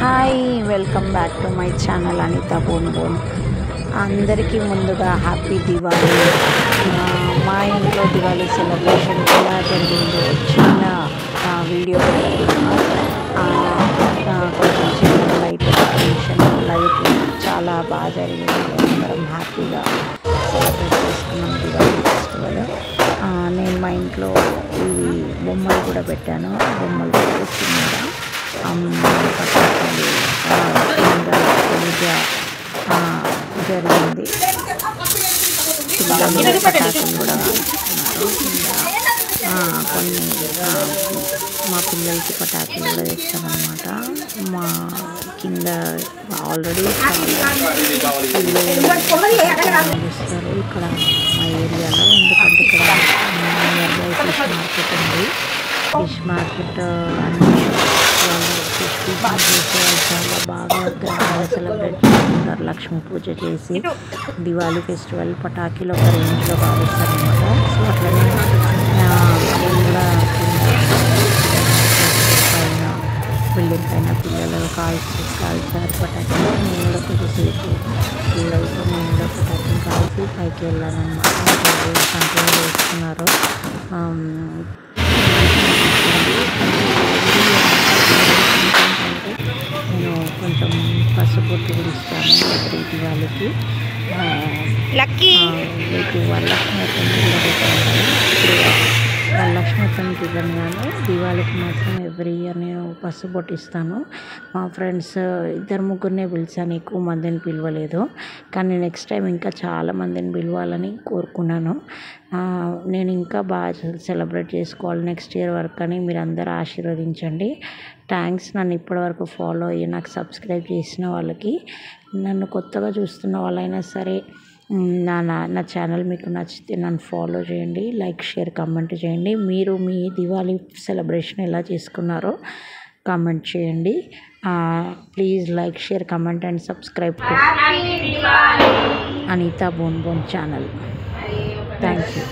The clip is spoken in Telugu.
Hi, welcome back to my channel Anitha bone bone. అందరికీ ముందుగా హ్యాపీ దివాళీ. మా ఇంట్లో దివాళీ సెలబ్రేషన్ ఎలా జరిగిందో చిన్న వీడియో పెట్టుకున్నాను. కొంచెం చిన్న లైట్ డెకరేషన్ లైట్ చాలా బాగా జరిగింది. అందరం హ్యాపీగా సెలబ్రేట్ చేసుకున్నాం దివాళీ ఫెస్టివల్. నేను మా ఇంట్లో ఇవి బొమ్మలు కూడా పెట్టాను. బొమ్మలు కూడా చిన్నగా పటాకులు పూజ జరిగింది. పిల్లలు పటాకులు కూడా కొన్ని మా పిల్లలకి పటాకులు కూడా తెచ్చామన్నమాట. మా కింద ఆల్రెడీ ఇస్తారు ఇక్కడ మా ఏరియాలో. ఎందుకంటే ఇక్కడ నియర్బై ఫిష్ మార్కెట్ ఉంది. ఫిష్ మార్కెట్ అన్ని ఫిష్ చేసే చాలా బాగా గ్రాండ్గా సెలబ్రేట్ చేసుకుంటారు. లక్ష్మీ పూజ చేసి దివాళీ ఫెస్టివల్ పటాకీలు ఒక రేంజ్లో కాలుస్తారు అన్నమాట. సో అట్లనే నేను కూడా పైన బిల్డింగ్ పైన పిల్లలు కాల్చారు పటాకీలు. నేను కూడా కొద్దిసేపు పిల్లలతో నేను కూడా పటాకీలు కాల్చి పైకి వెళ్ళాను అన్నమాట. కంటిన్యూ చేస్తున్నారు. నేను కొంచెం పసుపు ఇస్తాను ప్రతి దివాళీకి. వరలక్ష్మి ఇవ్వగానే దివాళీకి మాత్రం ఎవ్రీ ఇయర్ నేను పసుపు పొట్టిస్తాను. మా ఫ్రెండ్స్ 2-3 పిలిచాను, ఎక్కువ మందిని పిలవలేదు. కానీ నెక్స్ట్ టైం ఇంకా చాలా మందిని పిలవాలని కోరుకున్నాను. నేను ఇంకా బాగా సెలబ్రేట్ చేసుకోవాలి నెక్స్ట్ ఇయర్ వరకు అని మీరు అందరూ ఆశీర్వదించండి. థ్యాంక్స్ నన్ను ఇప్పటివరకు ఫాలో అయ్యి నాకు సబ్స్క్రైబ్ చేసిన వాళ్ళకి. నన్ను కొత్తగా చూస్తున్న వాళ్ళైనా సరే నా ఛానల్ మీకు నచ్చితే నన్ను ఫాలో చేయండి, లైక్ షేర్ కామెంట్ చేయండి. మీరు మీ దివాళీ సెలబ్రేషన్ ఎలా చేసుకున్నారో కామెంట్ చేయండి. Please like share comment and subscribe to Anitha bone bone channel. Thank you.